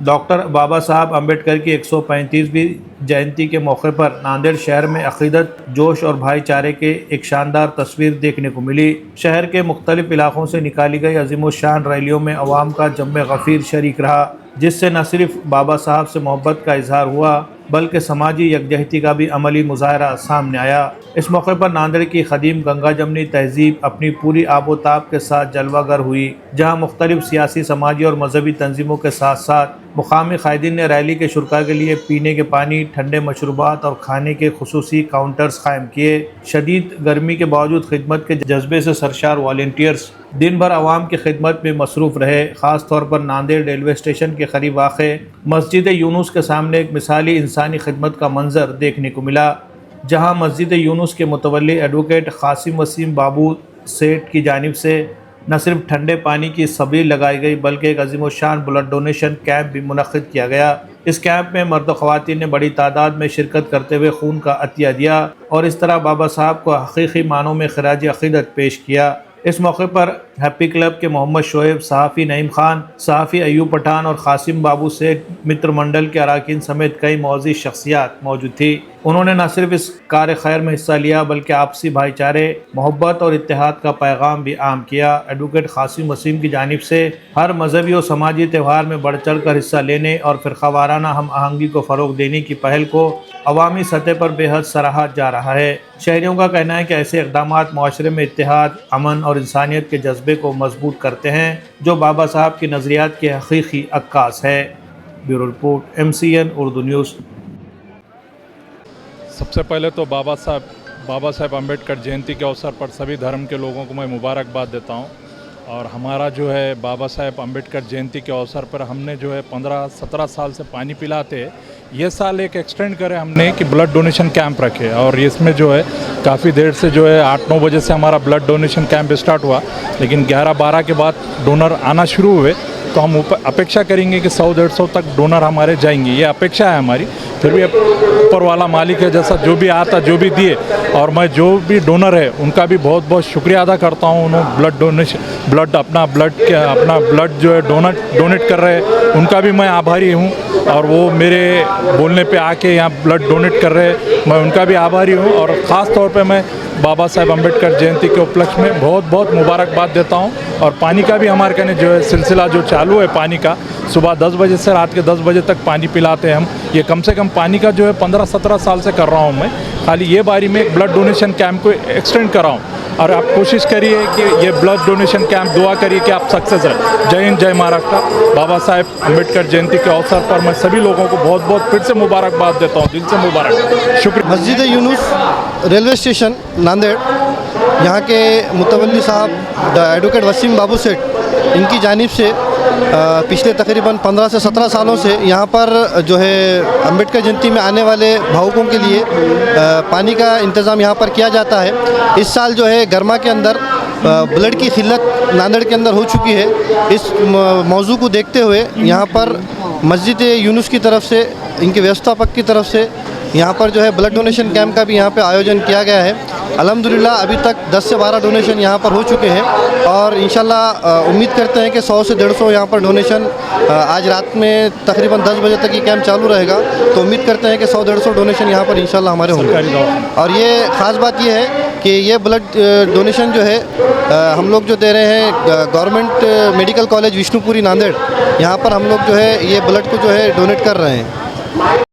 Doctor बाबा साहब अम्बेडकर की 135वीं जयंती के मौके पर नांदेड़ शहर में अक़ीदत, जोश और भाईचारे के एक शानदार तस्वीर देखने को मिली। शहर के मुख्तलिफ इलाकों से निकाली गई अज़ीमुश्शान रैलियों में अवाम का जम्मे गफ़ीर शरीक रहा, जिससे न सिर्फ बाबा साहब से मोहब्बत का इजहार हुआ बल्कि समाजी यकजहती का भी अमली मुज़ाहरा सामने आया। इस मौके पर नांदेड़ की ख़दीम गंगा जमनी तहज़ीब अपनी पूरी आबोताब के साथ जलवागर हुई, जहाँ मुख्तलिफ सियासी, समाजी और मजहबी तंजीमों के साथ साथ मुकामी कायदीन ने रैली के शुरका के लिए पीने के पानी, ठंडे मशरूबात और खाने के खुसूसी काउंटर्स कायम किए। शदीद गर्मी के बावजूद खिदमत के जज्बे से सरशार वॉलंटियर्स दिन भर आवाम की खिदमत में मसरूफ़ रहे। ख़ास तौर पर नांदेड़ रेलवे स्टेशन के करीब वाक़ मस्जिद यूनुस के सामने एक मिसाली इंसानी खिदमत का मंजर देखने को मिला, जहाँ मस्जिद यूनुस के मुतवल्ली एडवोकेट कासिम वसीम बाबू सेठ की जानिब से न सिर्फ ठंडे पानी की सबील लगाई गई बल्कि एक अज़ीमुश्शान ब्लड डोनेशन कैंप भी मुनक़्क़िद किया गया। इस कैंप में मर्द व ख़वातीन ने बड़ी तादाद में शिरकत करते हुए खून का अतिया दिया और इस तरह बाबा साहब को हक़ीक़ी मानों में ख़िराज अक़ीदत पेश किया। इस मौके पर हैप्पी क्लब के मोहम्मद शोएब, सहाफ़ी नईम खान, सहाफ़ी अयूब पठान और कासिम बाबू सेठ मित्र मंडल के अरकान समेत कई मौज़ी शख्सियात मौजूद थी। उन्होंने न सिर्फ इस कार खैर में हिस्सा लिया बल्कि आपसी भाईचारे, मोहब्बत और इत्तेहाद का पैगाम भी आम किया। एडवोकेट कासिम वसीम की जानिब से हर मजहबी और समाजी त्यौहार में बढ़ चढ़ कर हिस्सा लेने और फ़िरक़ा वाराना हम आहंगी को फ़रोग़ देने की पहल को अवामी सतह पर बेहद सराहा जा रहा है। शहरियों का कहना है कि ऐसे इक़दाम माशरे में इत्तेहाद, अमन और इंसानियत के जज्बे को मजबूत करते हैं, जो बाबा साहब की नज़रियात के हक़ीक़ी अक्कास है। Bureau report, MCN Urdu news. सबसे पहले तो बाबा साहब अम्बेडकर जयंती के अवसर पर सभी धर्म के लोगों को मैं मुबारकबाद देता हूं। और हमारा जो है बाबा साहब अम्बेडकर जयंती के अवसर पर हमने जो है 15-17 साल से पानी पिलाते, ये साल एक एक्सटेंड करे हमने कि ब्लड डोनेशन कैंप रखे। और इसमें जो है काफ़ी देर से जो है 8-9 बजे से हमारा ब्लड डोनेशन कैंप स्टार्ट हुआ, लेकिन 11-12 के बाद डोनर आना शुरू हुए, तो हम अपेक्षा करेंगे कि 100-150 तक डोनर हमारे जाएंगे, ये अपेक्षा है हमारी। फिर भी ऊपर वाला मालिक है, जैसा जो भी आता जो भी दिए, और मैं जो भी डोनर है उनका भी बहुत बहुत शुक्रिया अदा करता हूँ। उन्होंने अपना ब्लड जो है डोनेट कर रहे हैं, उनका भी मैं आभारी हूँ। और वो मेरे बोलने पे आके यहाँ ब्लड डोनेट कर रहे हैं, मैं उनका भी आभारी हूँ। और ख़ास तौर पे मैं बाबा साहब अम्बेडकर जयंती के उपलक्ष्य में बहुत बहुत मुबारकबाद देता हूँ। और पानी का भी हमारे कहने जो है सिलसिला जो चालू है पानी का, सुबह 10 बजे से रात के 10 बजे तक पानी पिलाते हैं हम। ये कम से कम पानी का जो है 15-17 साल से कर रहा हूँ मैं। खाली ये बारी में एक ब्लड डोनेशन कैंप को एक्सटेंड कर रहा हूँ। और आप कोशिश करिए कि ये ब्लड डोनेशन कैंप, दुआ करिए कि आप सक्सेस है। जय हिंद, जय महाराष्ट्र। बाबा साहब अम्बेडकर जयंती के अवसर पर मैं सभी लोगों को बहुत बहुत फिर से मुबारकबाद देता हूँ, दिल से मुबारक, शुक्रिया। मस्जिद यूनुस रेलवे स्टेशन नांदेड़, यहाँ के मुतवल्ली साहब एडवोकेट वसीम बाबू सेठ, इनकी जानिब से पिछले तकरीबन 15 से 17 सालों से यहाँ पर जो है अम्बेडकर जयंती में आने वाले भावुकों के लिए पानी का इंतज़ाम यहाँ पर किया जाता है। इस साल जो है गर्मा के अंदर ब्लड की किल्लत नांदेड़ के अंदर हो चुकी है। इस मौजू को देखते हुए यहाँ पर मस्जिद यूनुस की तरफ से, इनके व्यवस्थापक की तरफ से यहाँ पर जो है ब्लड डोनेशन कैंप का भी यहाँ पे आयोजन किया गया है। अल्हम्दुलिल्लाह अभी तक 10 से 12 डोनेशन यहाँ पर हो चुके हैं और इंशाल्लाह उम्मीद करते हैं कि 100 से 150 यहाँ पर डोनेशन आज रात में तकरीबन 10 बजे तक ये कैंप चालू रहेगा। तो उम्मीद करते हैं कि 100-150 डोनेशन यहाँ पर इंशाल्लाह हमारे होंगे। और ये ख़ास बात ये है कि ये ब्लड डोनेशन जो है हम लोग जो दे रहे हैं government medical college Vishnupuri Nanded, यहाँ पर हम लोग जो है ये ब्लड को जो है डोनेट कर रहे हैं।